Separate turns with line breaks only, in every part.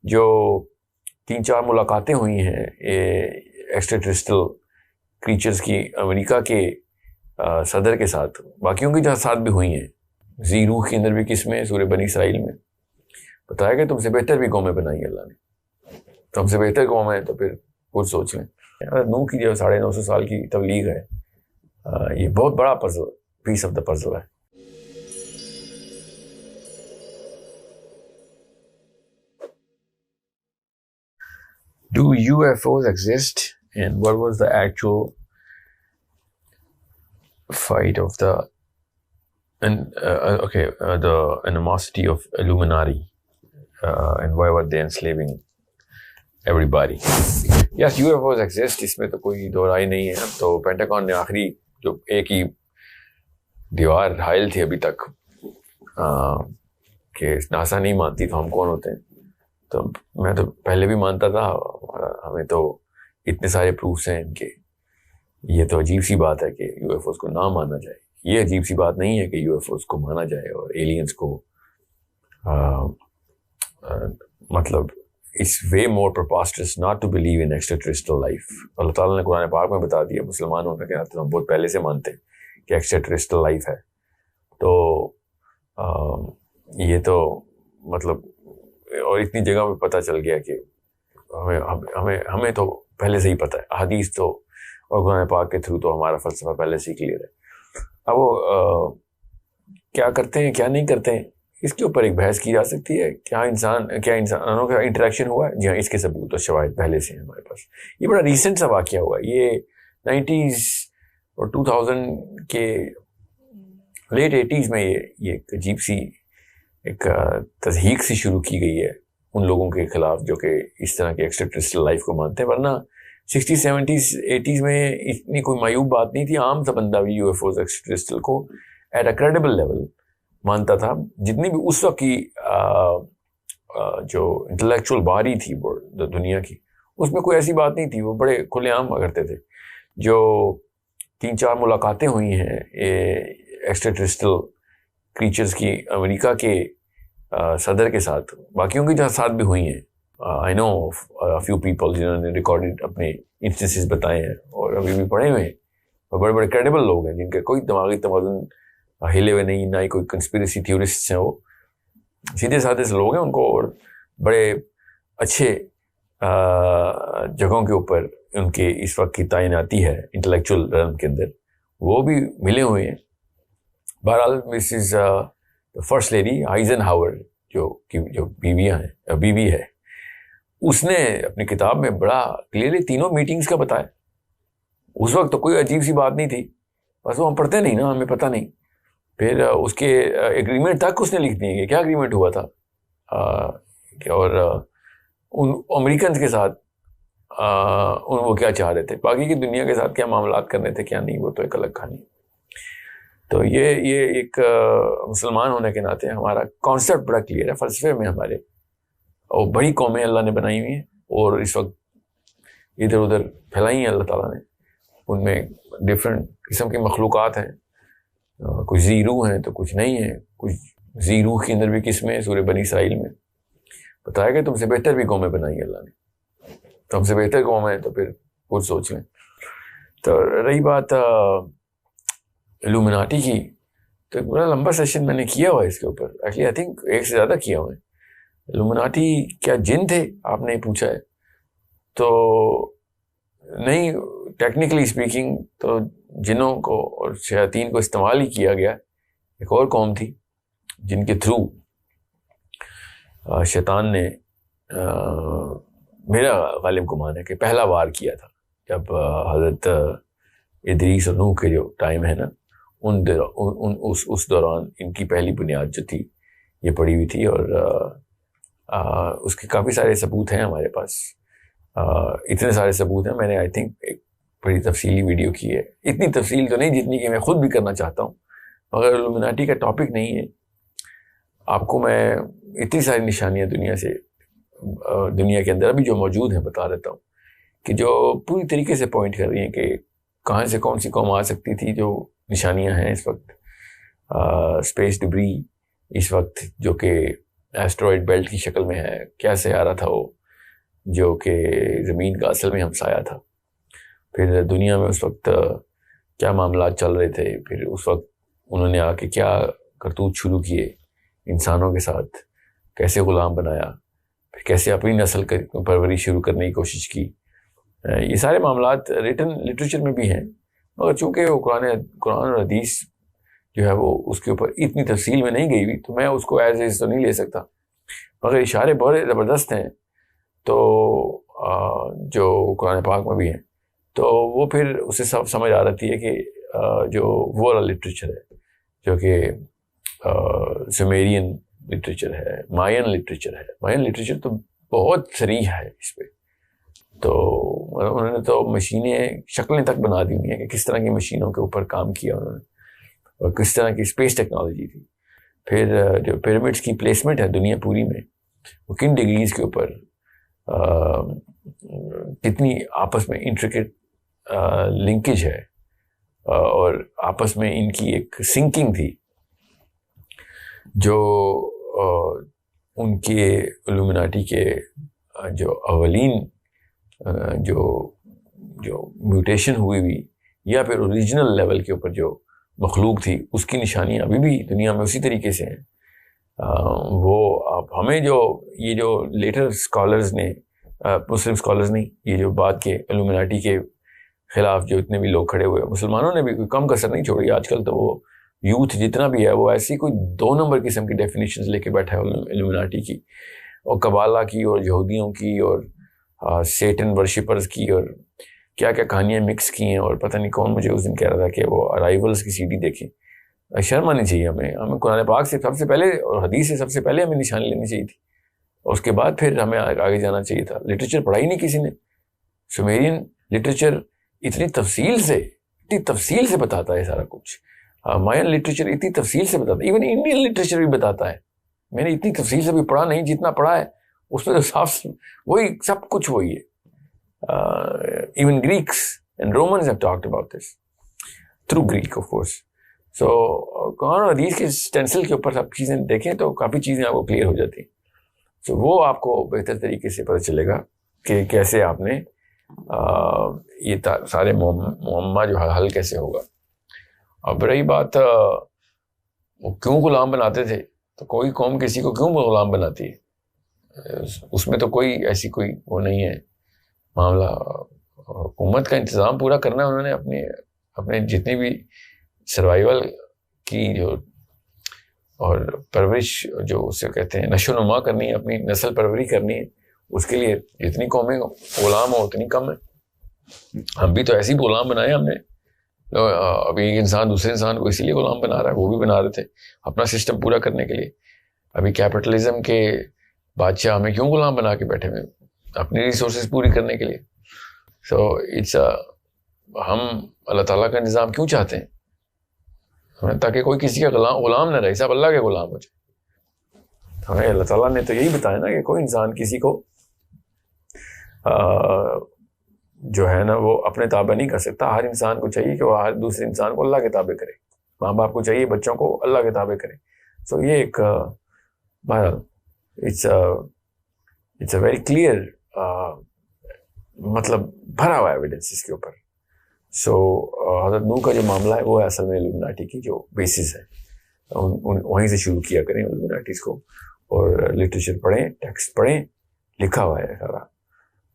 جو 3-4 ملاقاتیں ہوئی ہیں ایکسٹرا ٹیرسٹریل کریچرز کی امریکہ کے صدر کے ساتھ، باقیوں کے ساتھ بھی ہوئی ہیں. ذی روح کے اندر بھی کس میں؟ سورہ بنی اسرائیل میں بتایا کہ تم سے بہتر بھی قومیں بنائی اللہ نے. تم سے بہتر قوم ہے تو پھر خود سوچ لیں. نوح کی جو 950 سال کی تبلیغ ہے، یہ بہت بڑا puzzle, piece of the puzzle ہے. Do UFOs exist? And what was the actual fight of the the animosity of Illuminati, and why were they enslaving everybody? Yes, UFOs exist. اس میں تو کوئی دو رائے نہیں ہے. تو پینٹاگون نے آخری جو ایک ہی دیوار حائل تھی ابھی تک کہ ناسا نہیں مانتی تو ہم کون ہوتے ہیں. تو میں تو پہلے بھی مانتا تھا، ہمیں تو اتنے سارے پروفس ہیں ان کے. یہ تو عجیب سی بات ہے کہ یو ایف اوز کو نہ مانا جائے. یہ عجیب سی بات نہیں ہے کہ یو ایف اوز کو مانا جائے اور ایلینز کو مطلب it's way more preposterous not to believe in extraterrestrial life. اللہ تعالیٰ نے قرآن پاک میں بتا دیا، مسلمان ہونے کے ناطے ہم بہت پہلے سے مانتے ہیں کہ extraterrestrial life ہے. تو یہ تو مطلب اور اتنی جگہ پہ پتہ چل گیا کہ ہمیں تو پہلے سے ہی پتہ ہے. حدیث تو اور قرآن پاک کے تھرو تو ہمارا فلسفہ پہلے سے ہی کلیئر ہے. اب وہ کیا کرتے ہیں کیا نہیں کرتے ہیں اس کے اوپر ایک بحث کی جا سکتی ہے. کیا انسانوں کا انٹریکشن ہوا ہے؟ جی ہاں، اس کے ثبوت اور شواہد پہلے سے ہیں ہمارے پاس. یہ بڑا ریسنٹ سا واقعہ ہوا ہے. یہ 90s اور 2000 کے لیٹ 80s میں یہ ایک عجیب سی ایک تضحیق سی شروع کی گئی ہے ان لوگوں کے خلاف جو کہ اس طرح کے ایکسٹرا ٹیرسٹریل لائف کو مانتے ہیں. ورنہ 60s 70s 80s میں اتنی کوئی معیوب بات نہیں تھی. عام سا بندہ بھی UFOs extraterrestrial کو ایٹ اے کریڈیبل لیول مانتا تھا. جتنی بھی اس وقت کی جو انٹلیکچوئل باری تھی دنیا کی، اس میں کوئی ایسی بات نہیں تھی. وہ بڑے کھلے عام کرتے تھے. جو 3-4 ملاقاتیں ہوئی ہیں ایکسٹرا ٹیرسٹریل کریچرز کی امریکہ کے صدر کے ساتھ، باقیوں کے ساتھ بھی ہوئی ہیں. آئی نو فیو پیپل جنہوں نے ریکارڈڈ اپنے انسٹنسز بتائے ہیں اور ابھی بھی پڑھے ہوئے ہیں، اور بڑے بڑے کریڈیبل لوگ ہیں جن کے کوئی دماغی توازن ہلے ہوئے نہیں، نہ ہی کوئی کنسپیریسی تھیورسٹس ہیں. وہ سیدھے سادھے سے لوگ ہیں. ان کو اور بڑے اچھے جگہوں کے اوپر ان کے اس وقت کی تعیناتی ہے انٹلیکچوئل ریلم کے اندر، وہ بھی ملے ہوئے ہیں. بہرحال مسز فرسٹ لیڈی آئزن ہاور جو بیوی ہے، اس نے اپنی کتاب میں بڑا کلیئرلی تینوں میٹنگز کا بتایا. اس وقت تو کوئی عجیب سی بات نہیں تھی، بس وہ ہم پڑھتے نہیں نا، ہمیں پتہ نہیں. پھر اس کے ایگریمنٹ تک اس نے لکھ دی کہ کیا ایگریمنٹ ہوا تھا اور ان امریکنز کے ساتھ وہ کیا چاہ رہے تھے، باقی کی دنیا کے ساتھ کیا معاملات کرنے تھے کیا نہیں، وہ تو ایک الگ کہانی. تو یہ ایک مسلمان ہونے کے ناطے ہمارا کانسیپٹ بڑا کلیئر ہے. فلسفے میں ہمارے اور بڑی قومیں اللہ نے بنائی ہوئی ہیں اور اس وقت ادھر ادھر پھیلائی ہیں اللہ تعالیٰ نے. ان میں ڈفرینٹ قسم کی مخلوقات ہیں، کچھ ذی روح ہیں تو کچھ نہیں ہیں. کچھ ذی روح کے اندر بھی کس میں؟ سورہ بنی اسرائیل میں بتایا کہ تم سے بہتر بھی قومیں بنائی اللہ نے. تم سے بہتر قوم ہے تو پھر خود سوچ لیں. تو رہی بات الومناٹی کی، تو ایک بڑا لمبا سیشن میں نے کیا ہوا ہے اس کے اوپر. ایکچولی آئی تھنک ایک سے زیادہ کیا ہوا ہے. الومناٹی کیا جن تھے آپ نے پوچھا ہے، تو نہیں، ٹیکنیکلی اسپیکنگ تو جنوں کو اور شیاطین کو استعمال ہی کیا گیا. ایک اور قوم تھی جن کے تھرو شیطان نے میرا غالب گمان ہے کہ پہلا وار کیا تھا جب حضرت ادریس اور نوح کے جو ٹائم ہے نا، اس دوران ان کی پہلی بنیاد جو تھی یہ پڑی ہوئی تھی. اور اس کے کافی سارے ثبوت ہیں ہمارے پاس. اتنے سارے ثبوت ہیں، میں نے آئی تھنک ایک بڑی تفصیلی ویڈیو کی ہے. اتنی تفصیل تو نہیں جتنی کہ میں خود بھی کرنا چاہتا ہوں، مگر الومناٹی کا ٹاپک نہیں ہے. آپ کو میں اتنی ساری نشانیاں دنیا کے اندر ابھی جو موجود ہیں بتا دیتا ہوں کہ جو پوری طریقے سے پوائنٹ کر رہی ہیں کہ کہاں سے کون سی قوم آ سکتی تھی. جو نشانیاں ہیں اس وقت اسپیس ڈبری اس وقت جو کہ ایسٹرائڈ بیلٹ کی شکل میں ہے. کیا سیارہ تھا وہ جو کہ زمین کا اصل میں ہمسایہ تھا. پھر دنیا میں اس وقت کیا معاملات چل رہے تھے, پھر اس وقت انہوں نے آ کے کیا کرتوت شروع کیے انسانوں کے ساتھ, کیسے غلام بنایا, پھر کیسے اپنی نسل پرورش شروع کرنے کی کوشش کی. یہ سارے معاملات ریٹن لٹریچر میں بھی ہیں, مگر چونکہ وہ قرآن اور حدیث جو ہے وہ اس کے اوپر اتنی تفصیل میں نہیں گئی ہوئی, تو میں اس کو ایز ایز تو نہیں لے سکتا, مگر اشارے بڑے زبردست ہیں تو جو قرآن پاک میں بھی ہیں, تو وہ پھر اسے سب سمجھ آ رہتی ہے کہ جو وہ والا لٹریچر ہے جو کہ سومیرین لٹریچر ہے, ماین لٹریچر ہے. ماین لٹریچر تو بہت صریح ہے اس پہ, تو انہوں نے تو مشینیں شکلیں تک بنا دی ہوئی ہیں کہ کس طرح کی مشینوں کے اوپر کام کیا انہوں نے, اور کس طرح کی اسپیس ٹیکنالوجی تھی. پھر جو پیرامڈس کی پلیسمنٹ ہے دنیا پوری میں, وہ کن ڈگریز کے اوپر کتنی آپس میں انٹریکیٹ لنکیج ہے, اور آپس میں ان کی ایک سنکنگ تھی جو ان کے الومناٹی کے جو اولین جو میوٹیشن ہوئی یا پھر اوریجنل لیول کے اوپر جو مخلوق تھی, اس کی نشانیاں ابھی بھی دنیا میں اسی طریقے سے ہیں. وہ ہمیں یہ جو لیٹر اسکالرز نے, مسلم اسکالرز نہیں, یہ جو بعد کے الومناٹی کے خلاف جو اتنے بھی لوگ کھڑے ہوئے, مسلمانوں نے بھی کوئی کم کسر نہیں چھوڑی. آج کل تو وہ یوتھ جتنا بھی ہے وہ ایسی کوئی 2 نمبر قسم کی ڈیفینیشنز لے کے بیٹھا ہے الومناٹی کی, اور قبالہ کی, اور یہودیوں کی, اور سیٹن ورشپرز کی, اور کیا کیا کہانیاں مکس کی ہیں. اور پتہ نہیں کون مجھے اس دن کہہ رہا تھا کہ وہ ارائیولز کی سی ڈی دیکھیں. شرم آنی چاہیے ہمیں قرآن پاک سے سب سے پہلے اور حدیث سے سب سے پہلے ہمیں نشانی لینی چاہیے تھی, اور اس کے بعد پھر ہمیں آگے جانا چاہیے تھا. لٹریچر پڑھا ہی نہیں کسی نے. سومیرین لٹریچر اتنی تفصیل سے بتاتا ہے سارا کچھ. ماین لٹریچر اتنی تفصیل سے بتاتا ہے, ایون انڈین لٹریچر بھی بتاتا ہے. میں نے اتنی تفصیل سے بھی پڑھا نہیں, جتنا پڑھا ہے اس میں تو صاف وہی سب کچھ وہی ہے. Even Greeks and Romans have talked about this through Greek of course. So Quran اور حدیث کے اسٹینسل کے اوپر سب چیزیں دیکھیں تو کافی چیزیں آپ کو کلیئر ہو جاتی ہیں. سو وہ آپ کو بہتر طریقے سے پتہ چلے گا کہ کیسے آپ نے یہ سارے معمہ جو حل کیسے ہوگا. اب رہی بات وہ کیوں غلام بناتے تھے, تو کوئی قوم کسی کو کیوں غلام بناتی ہے, اس میں تو کوئی ایسی کوئی وہ نہیں ہے معاملہ. حکومت کا انتظام پورا کرنا ہے انہوں نے, اپنے جتنی بھی سروائیول کی جو اور پرورش جو اسے کہتے ہیں نشو و نما کرنی ہے, اپنی نسل پروری کرنی ہے, اس کے لیے جتنی قومیں غلام ہو اتنی کم ہے. ہم بھی تو ایسے ہی غلام بنائے ہم نے. ابھی ایک انسان دوسرے انسان کو اسی لیے غلام بنا رہا ہے, وہ بھی بنا رہے تھے اپنا سسٹم پورا کرنے کے لیے. ابھی کیپٹلزم کے بادشاہ ہمیں کیوں غلام بنا کے بیٹھے ہوئے, اپنی ریسورسز پوری کرنے کے لیے. سو ہم اللہ تعالیٰ کا نظام کیوں چاہتے ہیں, تاکہ کوئی کسی کا غلام نہ رہے, سب اللہ کے غلام ہو جائے. ہمیں اللہ تعالیٰ نے تو یہی بتایا نا کہ کوئی انسان کسی کو جو ہے نا وہ اپنے تابع نہیں کر سکتا. ہر انسان کو چاہیے کہ وہ ہر دوسرے انسان کو اللہ کے تابع کرے. ماں باپ کو چاہیے بچوں کو اللہ کے تابع کرے. سو یہ ایک بہرحال اٹس اے ویری کلیئر مطلب بھرا ہوا ایویڈنس اس کے اوپر. سو حضرت نوح کا جو معاملہ ہے وہ ہے اصل میں الومناٹی کی جو بیسس ہے. وہیں سے شروع کیا کریں الومناٹیز کو, اور لٹریچر پڑھیں, ٹیکسٹ پڑھیں, لکھا ہوا ہے سارا.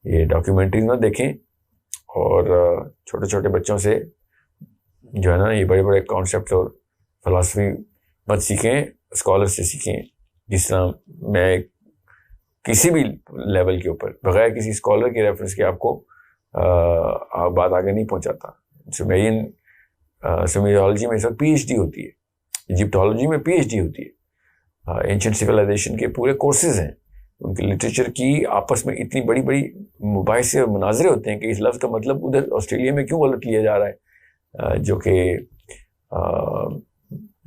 یہ ڈاکیومنٹریز نہ دیکھیں, اور چھوٹے چھوٹے بچوں سے جو ہے نا یہ بڑے بڑے کانسیپٹ اور فلاسفی مت سیکھیں, اسکالر سے سیکھیں. جس طرح میں کسی بھی لیول کے اوپر بغیر کسی اسکالر کے ریفرنس کے آپ کو بات آگے نہیں پہنچاتا. سومیرولوجی میں اس وقت پی ایچ ڈی ہوتی ہے, ایجپٹولوجی میں پی ایچ ڈی ہوتی ہے, اینشنٹ سویلائزیشن کے پورے کورسز ہیں. ان کے لٹریچر کی آپس میں اتنی بڑی بڑی مباحثے اور مناظرے ہوتے ہیں کہ اس لفظ کا مطلب ادھر آسٹریلیا میں کیوں غلط لیا جا رہا ہے, جو کہ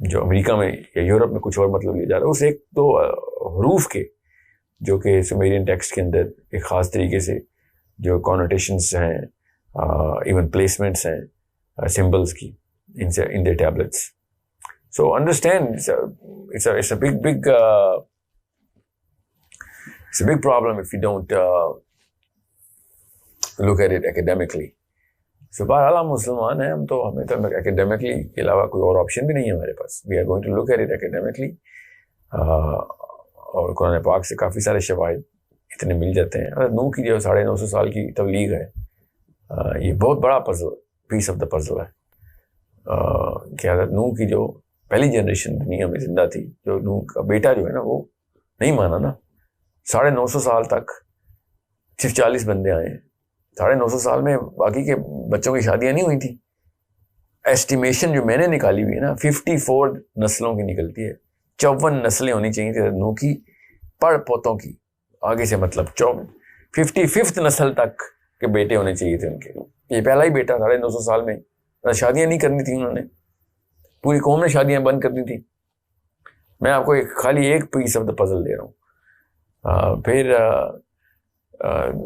جو امریکہ میں یا یورپ میں کچھ اور مطلب لیا جا رہا ہے. اس ایک تو حروف کے جو کہ سومیرین ٹیکسٹ کے اندر ایک خاص طریقے سے جو کانوٹیشنس ہیں, ایون پلیسمنٹس ہیں سمبلس کی in the tablets. So understand it's a big It's a big problem if you don't look at it academically. So بہرحال ہم مسلمان ہیں, ہم تو ہمیں تو academically کے علاوہ کوئی اور آپشن بھی نہیں ہے ہمارے پاس. We are going to look at it academically. اور قرآن پاک سے کافی سارے شواہد اتنے مل جاتے ہیں. حضرت نوح کی جو 950 سال کی تبلیغ ہے, یہ بہت بڑا پیس آف دا پزل ہے کہ حضرت نوح کی جو پہلی جنریشن دنیا میں زندہ تھی, جو نوح کا بیٹا جو ہے نا وہ نہیں مانا نا. 950 سال تک صرف 40 بندے آئے ہیں. 950 سال میں باقی کے بچوں کی شادیاں نہیں ہوئی تھیں. ایسٹیمیشن جو میں نے نکالی ہوئی ہے نا 54 نسلوں کی نکلتی ہے. 54 نسلیں ہونی چاہیے تھیں نوح کی, پڑ پوتوں کی, آگے سے مطلب 55 نسل تک کے بیٹے ہونے چاہیے تھے ان کے. یہ پہلا ہی بیٹا 950 سال میں, شادیاں نہیں کرنی تھیں انہوں نے, پوری قوم نے شادیاں بند کرنی تھی. میں آپ کو خالی ایک پیس آف دا پزل دے رہا ہوں. پھر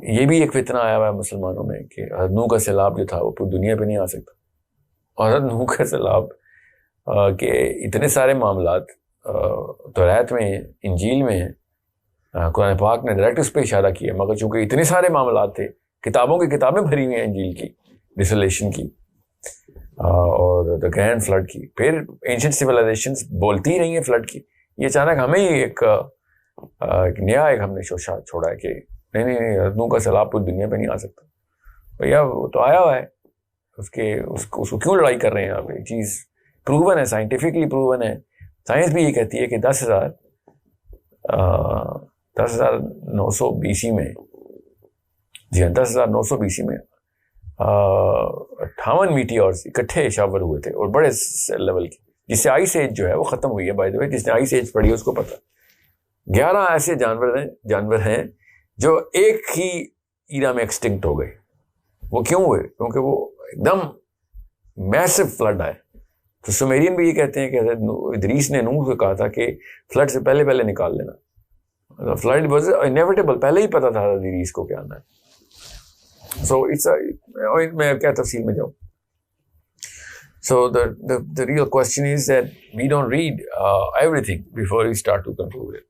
یہ بھی ایک فتنہ آیا ہوا ہے مسلمانوں میں کہ حضرت نوح کا سیلاب جو تھا وہ پوری دنیا پہ نہیں آ سکتا. اور حضرت نوح کا سیلاب کہ اتنے سارے معاملات توریت میں ہیں, انجیل میں ہیں, قرآن پاک نے ڈائریکٹ اس پہ اشارہ کیا, مگر چونکہ اتنے سارے معاملات تھے, کتابوں کی کتابیں بھری ہوئی ہیں انجیل کی, ڈیسولیشن کی اور دا گرینڈ فلڈ کی. پھر اینشنٹ سویلائزیشنز بولتی رہی ہیں فلڈ کی. یہ اچانک ہمیں ہی ایک نیا ہم نے چھوڑا ہے کہ نہیں نوح کا سیلاب پوری دنیا پہ نہیں آ سکتا. بھیا وہ تو آیا ہوا ہے, اس کو کیوں لڑائی کر رہے ہیں آپ؟ ایک چیز پروون ہے, سائنٹیفکلی پروون ہے. سائنس بھی یہ کہتی ہے کہ 10,900 BC میں, جی ہاں 10,900 BC میں 58 میٹیورز اکٹھے شاور ہوئے تھے اور بڑے لیول کی, جس سے آئس ایج جو ہے وہ ختم ہوئی ہے. بائی دا وے جس نے آئس ایج پڑھی ہے اس کو پتا. 11 ایسے جانور ہیں جو ایک ہی ایرا میں ایکسٹنکٹ ہو گئے. وہ کیوں ہوئے؟ کیونکہ وہ ایک دم میسو فلڈ آئے. تو سمیرین بھی یہ کہتے ہیں کہ حضرت ادریس نے نوح کو کہا تھا کہ فلڈ سے پہلے نکال لینا. فلڈ واز انیویٹیبل, پہلے ہی پتا تھا حضرت ادریس کو کیا آنا ہے. سو اٹس میں کیا تفصیل میں جاؤں. So the real question is that we don't read everything before we start to conclude it.